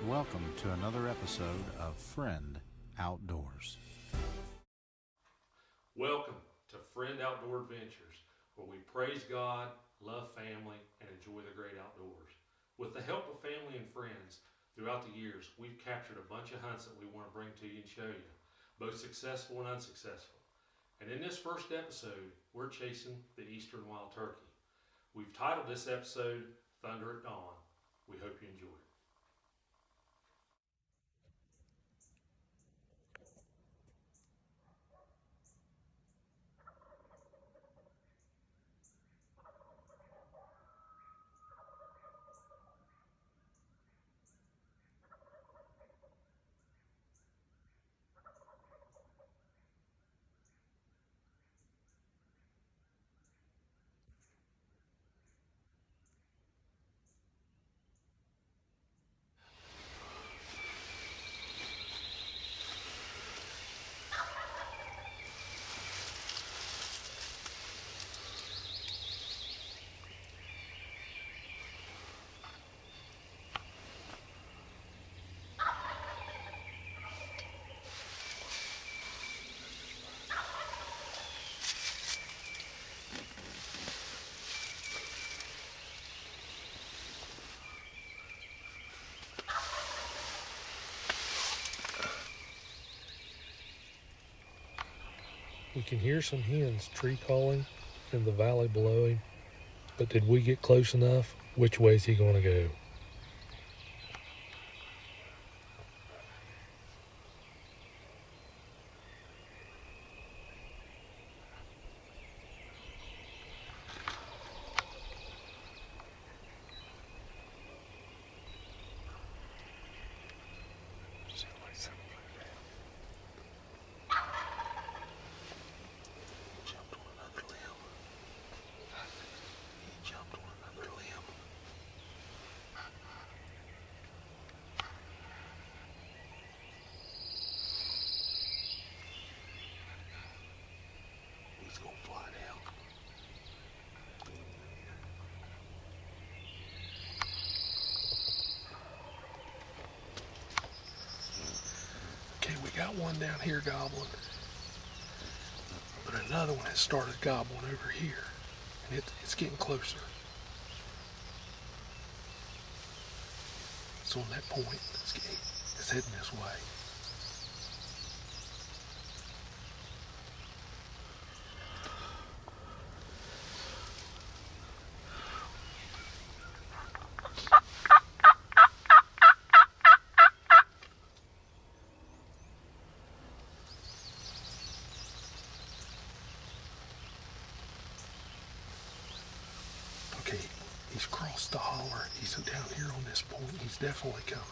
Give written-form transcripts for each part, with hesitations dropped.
Welcome to another episode of Friend Outdoors. Welcome to Friend Outdoor Adventures, where we praise God, love family, and enjoy the great outdoors. With the help of family and friends, throughout the years, we've captured a bunch of hunts that we want to bring to you and show you, both successful and unsuccessful. And in this first episode, we're chasing the eastern wild turkey. We've titled this episode, Thunder at Dawn. We hope you enjoy it. We can hear some hens tree calling in the valley below him, but did we get close enough? Which way is he going to go? Okay, we got one down here gobbling, but another one has started gobbling over here, and it's getting closer. It's on that point. It's heading this way. Okay, he's crossed the holler. He's down here on this point. He's definitely coming.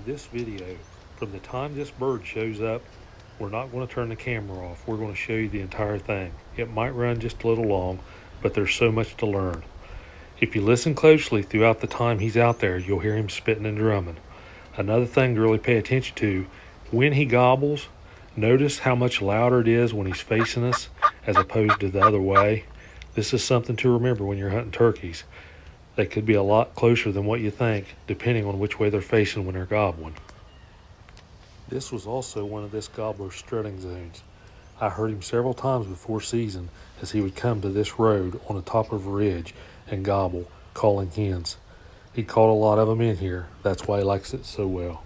In this video, from the time this bird shows up, we're not going to turn the camera off. We're going to show you the entire thing. It might run just a little long, but there's so much to learn. If you listen closely throughout the time he's out there, you'll hear him spitting and drumming. Another thing to really pay attention to, when he gobbles, notice how much louder it is when he's facing us as opposed to the other way. This is something to remember when you're hunting turkeys. They could be a lot closer than what you think, depending on which way they're facing when they're gobbling. This was also one of this gobbler's strutting zones. I heard him several times before season as he would come to this road on the top of a ridge and gobble, calling hens. He caught a lot of them in here. That's why he likes it so well.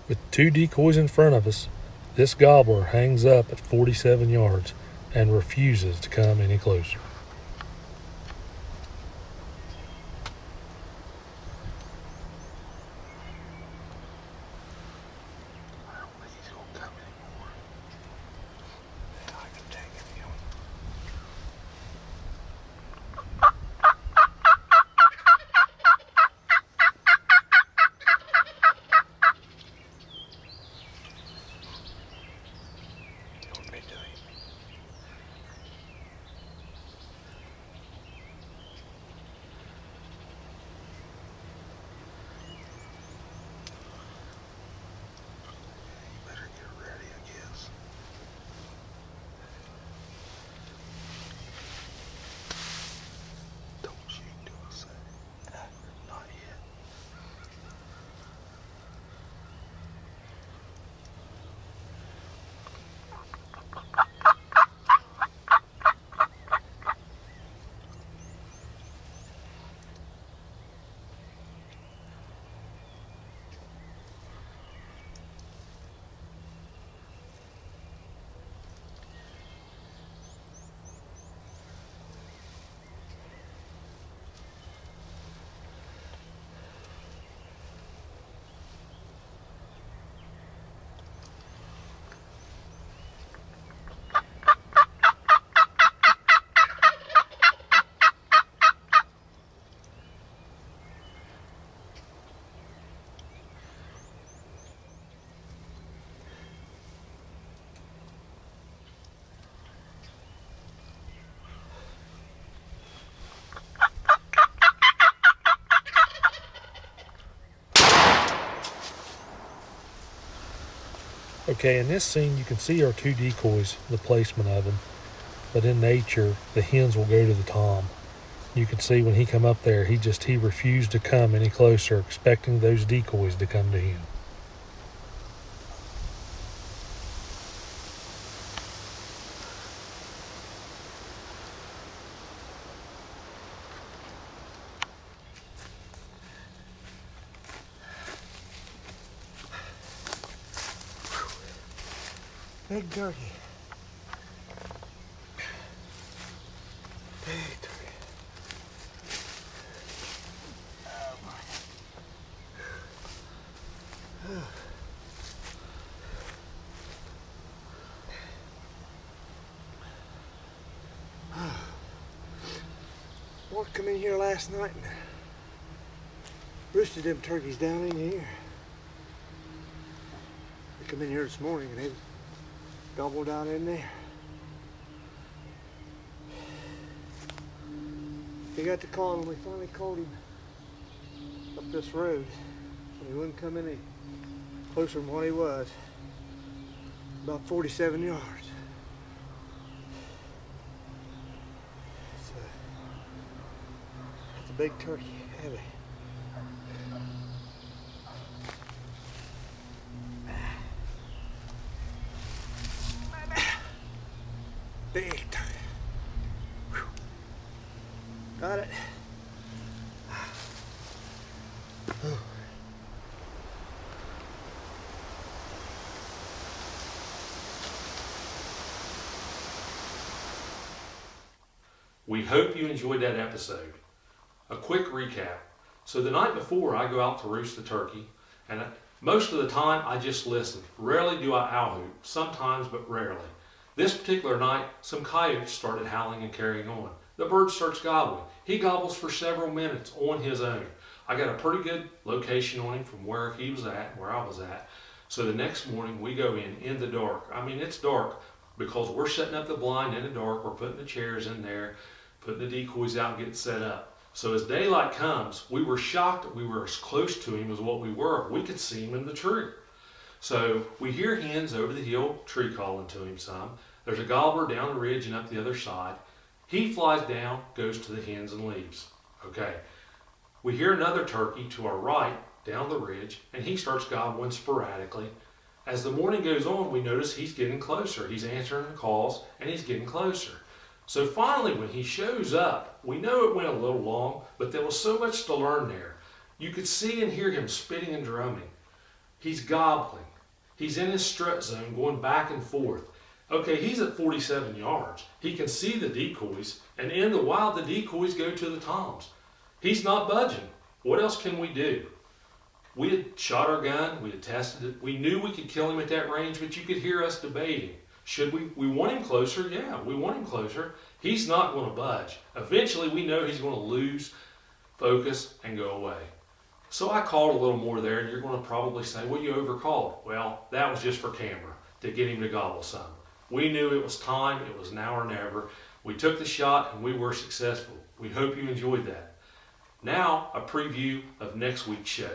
With 2 decoys in front of us, this gobbler hangs up at 47 yards and refuses to come any closer. Okay, in this scene you can see our 2 decoys, the placement of them. But in nature, the hens will go to the tom. You can see when he come up there, he refused to come any closer, expecting those decoys to come to him. Big turkey. Big turkey. Oh my. Wolf come in here last night and roosted them turkeys down in here. They come in here this morning and they gobble down in there. He got to call him. We finally called him up this road. And he wouldn't come any closer than what he was. About 47 yards. It's a big turkey, heavy. Big turkey. Whew. Got it. We hope you enjoyed that episode. A quick recap. So the night before, I go out to roost the turkey, and most of the time I just listen. Rarely do I owl hoot, sometimes but rarely. This particular night, some coyotes started howling and carrying on. The bird starts gobbling. He gobbles for several minutes on his own. I got a pretty good location on him from where he was at, where I was at. So the next morning we go in the dark. I mean, it's dark because we're setting up the blind in the dark. We're putting the chairs in there, putting the decoys out and getting set up. So as daylight comes, we were shocked that we were as close to him as what we were. We could see him in the tree. So we hear hens over the hill tree calling to him some. There's a gobbler down the ridge and up the other side. He flies down, goes to the hens and leaves. Okay. We hear another turkey to our right down the ridge, and he starts gobbling sporadically. As the morning goes on, we notice he's getting closer. He's answering the calls, and he's getting closer. So finally, when he shows up, we know it went a little long, but there was so much to learn there. You could see and hear him spitting and drumming. He's gobbling. He's in his strut zone going back and forth. Okay, he's at 47 yards. He can see the decoys, and in the wild, the decoys go to the toms. He's not budging. What else can we do? We had shot our gun. We had tested it. We knew we could kill him at that range, but you could hear us debating. Should we? We want him closer. Yeah, we want him closer. He's not going to budge. Eventually, we know he's going to lose focus and go away. So I called a little more there, and you're going to probably say, well, you overcalled. Well, that was just for camera, to get him to gobble some. We knew it was time. It was now or never. We took the shot, and we were successful. We hope you enjoyed that. Now, a preview of next week's show.